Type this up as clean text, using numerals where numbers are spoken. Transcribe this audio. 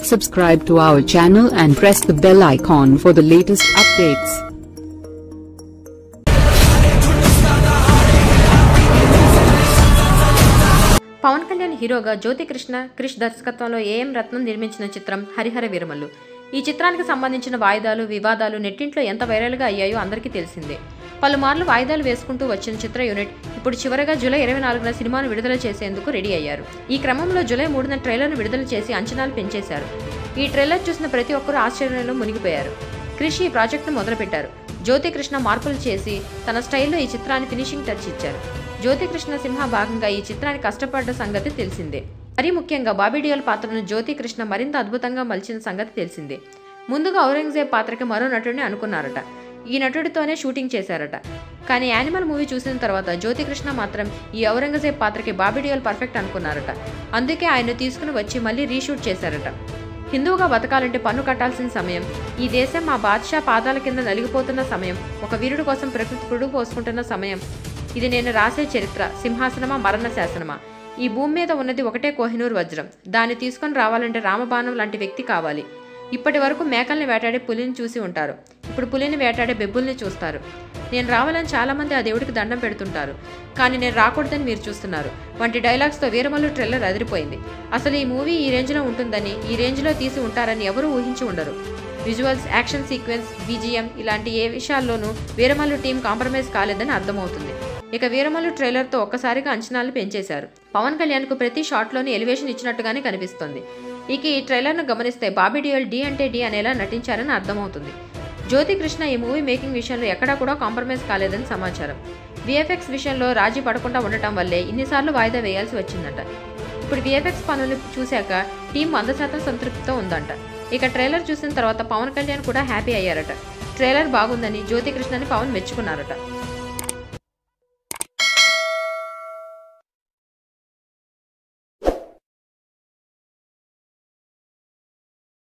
Subscribe to our channel and press the bell icon for the latest updates. Pawan Kalyan హీరోగా జ్యోతి కృష్ణ క్రిష్ దర్శకత్వంలో AM రత్నం నిర్మించిన చిత్రం హరిహర వీరమల్లు. ఈ చిత్రానికి సంబంధించిన వాయిదాలు వివాదాలు నెట్టింట్లో ఎంత వైరల్గా అయ్యాయో అందరికీ తెలిసిందే. పలుమార్లు వాయిదాలు వేసుకుంటూ వచ్చిన చిత్ర యూనిట్ ఇప్పుడు చివరగా జూలై 24న సినిమాను విడుదల చేసేందుకు రెడీ అయ్యారు. ఈ క్రమంలో జూలై 3న ట్రైలర్ను విడుదల చేసి అంచనాలు పెంచేశారు. ఈ ట్రైలర్ చూసిన ప్రతి ఒక్కరూ ఆశ్చర్యంలో మునిగిపోయారు. క్రిష్ ఈ ప్రాజెక్టును మొదలుపెట్టారు. జ్యోతి కృష్ణ మార్పులు చేసి తన స్టైల్లో ఈ చిత్రాన్ని ఫినిషింగ్ టచ్ ఇచ్చారు. జ్యోతి కృష్ణ సింహ భాగంగా ఈ చిత్రానికి కష్టపడ్డ సంగతి తెలిసిందే. మరీ ముఖ్యంగా బాబీ డియోల్ పాత్రను జ్యోతి కృష్ణ మరింత అద్భుతంగా మలిచిన సంగతి తెలిసిందే. ముందుగా ఔరంగజేబ్ పాత్రకి మరో నటుడిని అనుకున్నారట. ఈ నటుడితోనే షూటింగ్ చేశారట. కానీ యానిమల్ మూవీ చూసిన తర్వాత జ్యోతి కృష్ణ మాత్రం ఈ ఔరంగజేబ్ పాత్రకి బాబీ డియోల్ పర్ఫెక్ట్ అనుకున్నారట. అందుకే ఆయన్ను తీసుకుని వచ్చి మళ్ళీ రీషూట్ చేశారట. హిందువుగా బతకాలంటే పన్ను కట్టాల్సిన సమయం, ఈ దేశం మా బాద్షా పాదాల కింద నలిగిపోతున్న సమయం, ఒక వీరుడు కోసం ప్రకృతి పురుడు పోసుకుంటున్న సమయం, ఇది నేను రాసే చరిత్ర, సింహాసనమా మరణ శాసనమా, ఈ భూమి మీద ఉన్నది ఒకటే కోహినూర్ వజ్రం, దాన్ని తీసుకొని రావాలంటే రామబాణం లాంటి వ్యక్తి కావాలి. ఇప్పటి వరకు మేకల్ని వేటాడే పులిని చూసి ఉంటారు, ఇప్పుడు పులిని వేటాడే బెబ్బుల్ని చూస్తారు. నేను రావాలని చాలామంది ఆ దేవుడికి దండం పెడుతుంటారు, కానీ నేను రాకూడదని మీరు చూస్తున్నారు వంటి డైలాగ్స్తో వీరమల్లు ట్రైలర్ అదిరిపోయింది. అసలు ఈ మూవీ ఈ రేంజ్లో ఉంటుందని, ఈ రేంజ్లో తీసి ఉంటారని ఎవరూ ఊహించి ఉండరు. విజువల్స్, యాక్షన్ సీక్వెన్స్, బీజిఎం ఇలాంటి ఏ విషయాల్లోనూ వీరమల్లు టీం కాంప్రమైజ్ కాలేదని అర్థమవుతుంది. ఇక వీరమల్లు ట్రైలర్తో ఒక్కసారిగా అంచనాలు పెంచేశారు. పవన్ కళ్యాణ్కు ప్రతి షాట్లోని ఎలివేషన్ ఇచ్చినట్టుగానే కనిపిస్తోంది. ఇక ఈ ట్రైలర్ను గమనిస్తే బాబీ డియోల్ డి అంటే డి అనేలా నటించారని అర్థమవుతుంది. జ్యోతి కృష్ణ ఈ మూవీ మేకింగ్ విషయంలో ఎక్కడా కూడా కాంప్రమైజ్ కాలేదని సమాచారం. విఎఫ్ఎక్స్ విషయంలో రాజీ పడకుండా ఉండటం వల్లే ఇన్నిసార్లు వాయిదా వేయాల్సి వచ్చిందట. ఇప్పుడు విఎఫ్ఎక్స్ పనులు చూశాక టీం 100% సంతృప్తితో ఉందంట. ఇక ట్రైలర్ చూసిన తర్వాత పవన్ కళ్యాణ్ కూడా హ్యాపీ అయ్యారట. ట్రైలర్ బాగుందని జ్యోతి కృష్ణని పవన్ మెచ్చుకున్నారట.